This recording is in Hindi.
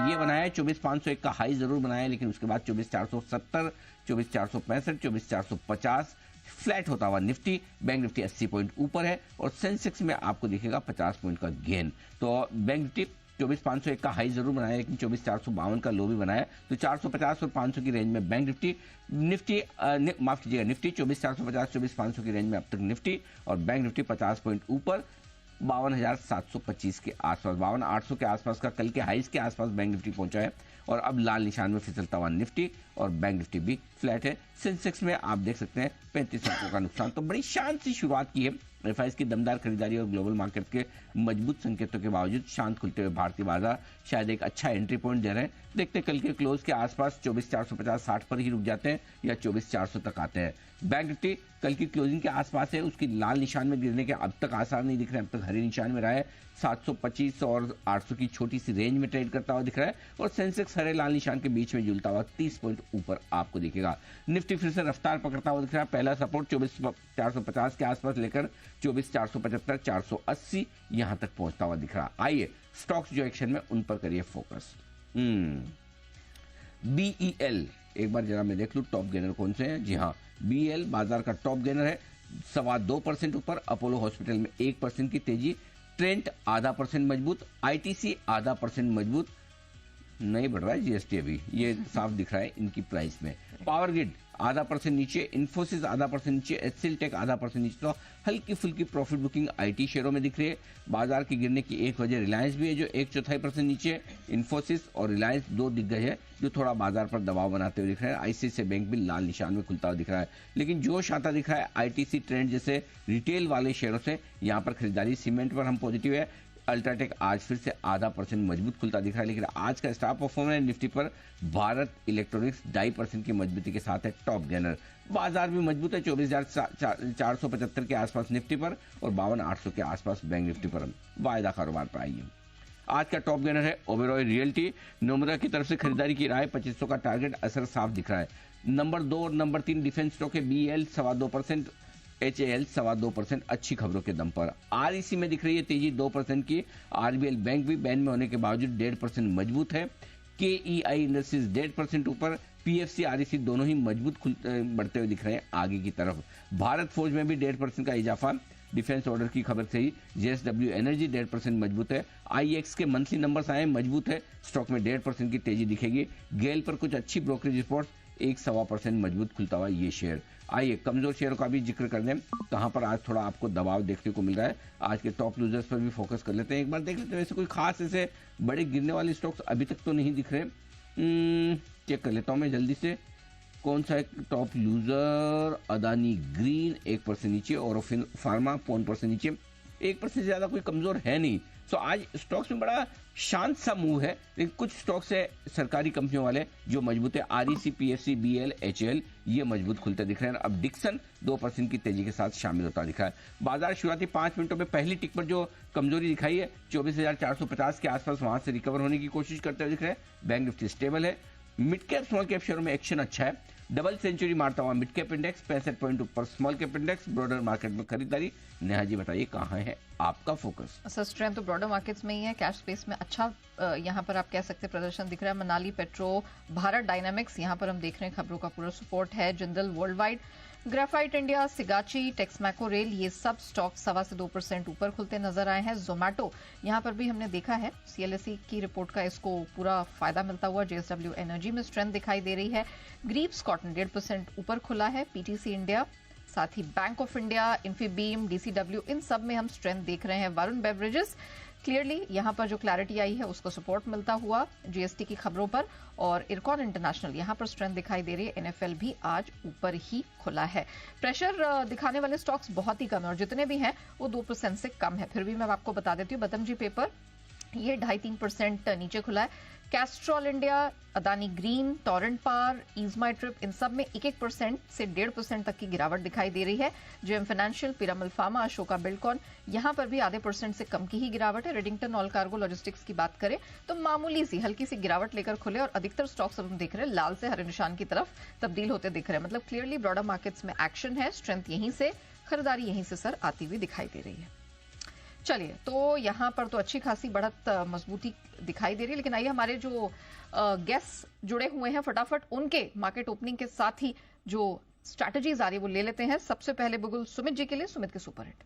ये बनाया 24,501 का हाई जरूर बनाया, लेकिन उसके बाद 24,470, 24,465, 24,450 फ्लैट होता हुआ निफ्टी। बैंक निफ्टी 80 पॉइंट ऊपर है और सेंसेक्स में आपको दिखेगा 50 पॉइंट का गेन। तो बैंक निफ्टी 24,501 का हाई जरूर बनाया, लेकिन 24,452 का लो भी बनाया। तो 450 और 500 की रेंज में बैंक निफ्टी माफ कीजिएगा निफ्टी 24,450 24,500 की रेंज में अब तक निफ्टी, और बैंक निफ्टी 50 पॉइंट ऊपर 52,725 के आसपास, 52,800 के आसपास का कल के हाइस के आसपास बैंक निफ्टी पहुंचा है। और अब लाल निशान में फिसलता हुआ निफ्टी और बैंक निफ्टी भी फ्लैट है। सेंसेक्स में आप देख सकते हैं 35 अंकों का नुकसान। तो बड़ी शांत सी शुरुआत की है। एफआईएस की दमदार खरीदारी और ग्लोबल मार्केट के मजबूत संकेतों के बावजूद शांत खुलते हुए भारतीय बाजार शायद एक अच्छा एंट्री पॉइंट दे रहे हैं। देखते कल के क्लोज के आसपास 24,450-60 पर ही रुक जाते हैं या 24,400 तक आते हैं। बैंक निफ्टी कल की क्लोजिंग के आसपास है, उसकी लाल निशान में गिरने के अब तक आसार नहीं दिख रहे हैं। अब तक हरे निशान में रहा है, 725 और 800 की छोटी सी रेंज में ट्रेड करता हुआ दिख रहा है, और सेंसेक्स हरे लाल निशान के बीच में झूलता हुआ 30 पॉइंट ऊपर आपको दिखेगा। निफ्टी फिर से रफ्तार पकड़ता हुआ दिख रहा है। पहला सपोर्ट 24,450 के आसपास लेकर 24,475 480 यहां तक पहुंचता हुआ दिख रहा। आइए स्टॉक्स जो एक्शन में उन पर करिए फोकस। बीईएल एक बार जरा मैं देख लूं टॉप गेनर कौन से हैं। जी हाँ, बीईएल बाजार का टॉप गेनर है, 2.25% ऊपर। अपोलो हॉस्पिटल में 1% की तेजी। ट्रेंट 0.5% मजबूत। आईटीसी 0.5% मजबूत। नहीं बढ़ रहा है जीएसटी अभी, ये साफ दिख रहा है इनकी प्राइस में। पावर ग्रिड 0.5% नीचे। इन्फोसिस 0.5% नीचे। एचसीएल टेक 0.5% नीचे। तो हल्की फुल्की प्रॉफिट बुकिंग आईटी शेयरों में दिख रही है। बाजार की गिरने की एक वजह रिलायंस भी है जो 1/4% नीचे। इन्फोसिस और रिलायंस दो दिग्गज है जो थोड़ा बाजार पर दबाव बनाते हुए दिख रहे हैं। आईसीआईसीआई बैंक भी लाल निशान में खुलता हुआ दिख रहा है, लेकिन जोश आता दिख रहा है आईटीसी ट्रेंड जैसे रिटेल वाले शेयरों से। यहाँ पर खरीदारी। सीमेंट पर हम पॉजिटिव है। अल्ट्राटेक आज फिर से 0.5% मजबूत खुलता दिख रहा है, लेकिन आज का स्टार परफॉर्मेंस निफ्टी पर भारत इलेक्ट्रॉनिक्स 2.5% की मजबूती के साथ है टॉप गेनर। बाजार भी मजबूत है, 24,475 के आसपास निफ्टी पर और 52,800 के आसपास बैंक निफ्टी पर। वायदा कारोबार पर आइए। आज का टॉप गेनर है ओबेरॉय रियल्टी। नोमरा की तरफ से खरीदारी की राय, 2500 का टारगेट असर साफ दिख रहा है। नंबर 2 और नंबर 3 डिफेंस स्टॉक है। बीएल 2.25%, एचएएल 2.25% अच्छी खबरों के दम पर। आरईसी में दिख रही है तेजी 2% की। आरबीएल बैंक भी बैन में होने के बावजूद 1.5% मजबूत है। केईआई इंडस्ट्रीज 1.5% ऊपर। पीएफसी आरईसी दोनों ही मजबूत बढ़ते हुए दिख रहे हैं आगे की तरफ। भारत फौज में भी 1.5% का इजाफा। डिफेंस ऑर्डर की खबर से ही जेएसडब्ल्यू एनर्जी 1.5% मजबूत है। आईएक्स के मंथली नंबर्स आए मजबूत है, स्टॉक में 1.5% की तेजी दिखेगी। गेल पर कुछ अच्छी ब्रोकरेज रिपोर्ट, 1.25% मजबूत खुलता हुआ ये शेयर। आइए कमजोर शेयरों का भी जिक्र कर दें, कहां पर आज थोड़ा आपको दबाव देखने को मिल रहा है। आज के टॉप लूजर्स पर भी फोकस कर लेते हैं। एक बार देख लेते हैं, वैसे कोई खास ऐसे बड़े गिरने वाले स्टॉक्स अभी तक तो नहीं दिख रहे। चेक कर लेता हूं मैं जल्दी से कौन सा है टॉप लूजर। अदानी ग्रीन 1% नीचे और फार्मा 0.5% नीचे। 1% से ज्यादा कोई कमजोर है नहीं। सो आज स्टॉक्स में बड़ा शांत सा मूव है, लेकिन कुछ स्टॉक्स है सरकारी कंपनियों वाले जो मजबूत है। आरईसी, पीएफसी, बीएल, एचएल ये मजबूत खुलते दिख रहे हैं। अब डिक्सन 2% की तेजी के साथ शामिल होता दिखा है। बाजार शुरुआती 5 मिनटों में पहली टिक पर जो कमजोरी दिखाई है 24,450 के आसपास, वहां से रिकवर होने की कोशिश करते हुए दिख रहे हैं। बैंक निफ्टी स्टेबल है। मिड कैप स्मॉल कैप शेयरों में एक्शन अच्छा है। डबल सेंचुरी मारता हुआ मिड कैप इंडेक्स 65 पॉइंट ऊपर। Small cap index broader market में खरीदारी। नेहा जी बताइए कहाँ है आपका फोकस। सर स्ट्रेंथ तो ब्रॉडर मार्केट्स में ही है। कैश स्पेस में अच्छा यहाँ पर आप कह सकते हैं प्रदर्शन दिख रहा है। मनाली पेट्रो, भारत डायनामिक्स यहाँ पर हम देख रहे हैं खबरों का पूरा सपोर्ट है। Jindal world wide, graphite India, Sigachi, Texmaco rail ये सब स्टॉक 1.25 से 2% ऊपर खुलते नजर आए हैं। जोमैटो यहाँ पर भी हमने देखा है सीएलएसई की रिपोर्ट का इसको पूरा फायदा मिलता हुआ। जेएसडब्ल्यू एनर्जी में स्ट्रेंथ दिखाई दे रही है। ग्रीव्स कॉटन 1.5% ऊपर खुला है। पीटीसी इंडिया, साथ ही bank of India, Infibeam, DCW इन सब में हम स्ट्रेंथ देख रहे हैं। वरुण बेवरेजेस क्लियरली यहां पर जो क्लैरिटी आई है उसको सपोर्ट मिलता हुआ जीएसटी की खबरों पर। और इरकॉन इंटरनेशनल यहां पर स्ट्रेंथ दिखाई दे रही है। एनएफएल भी आज ऊपर ही खुला है। प्रेशर दिखाने वाले स्टॉक्स बहुत ही कम है और जितने भी हैं वो 2% से कम है। फिर भी मैं आपको बता देती हूँ बतमजी पेपर ये 2.5-3% नीचे खुला है। Castrol India, Adani green, Torrent power, EaseMyTrip इन सब में 1% से 1.5% तक की गिरावट दिखाई दे रही है। JM financial, Piramal pharma, Ashoka Buildcon यहां पर भी 0.5% से कम की ही गिरावट है। रेडिंगटन ऑल कार्गो लॉजिस्टिक्स की बात करें तो मामूली सी हल्की सी गिरावट लेकर खुले और अधिकतर स्टॉक्स अब हम देख रहे हैं लाल से हरे निशान की तरफ तब्दील होते दिख रहे हैं। मतलब क्लियरली ब्रॉडर मार्केट्स में एक्शन है। स्ट्रेंथ यहीं से, खरीदारी यहीं से सर आती हुई दिखाई दे रही है। चलिए, तो यहाँ पर तो अच्छी खासी बढ़त मजबूती दिखाई दे रही है, लेकिन आइए हमारे जो गेस्ट जुड़े हुए हैं फटाफट उनके मार्केट ओपनिंग के साथ ही जो स्ट्रैटेजीज आ रही है वो ले लेते हैं। सबसे पहले बिल्कुल सुमित जी के लिए, सुमित के सुपर हिट।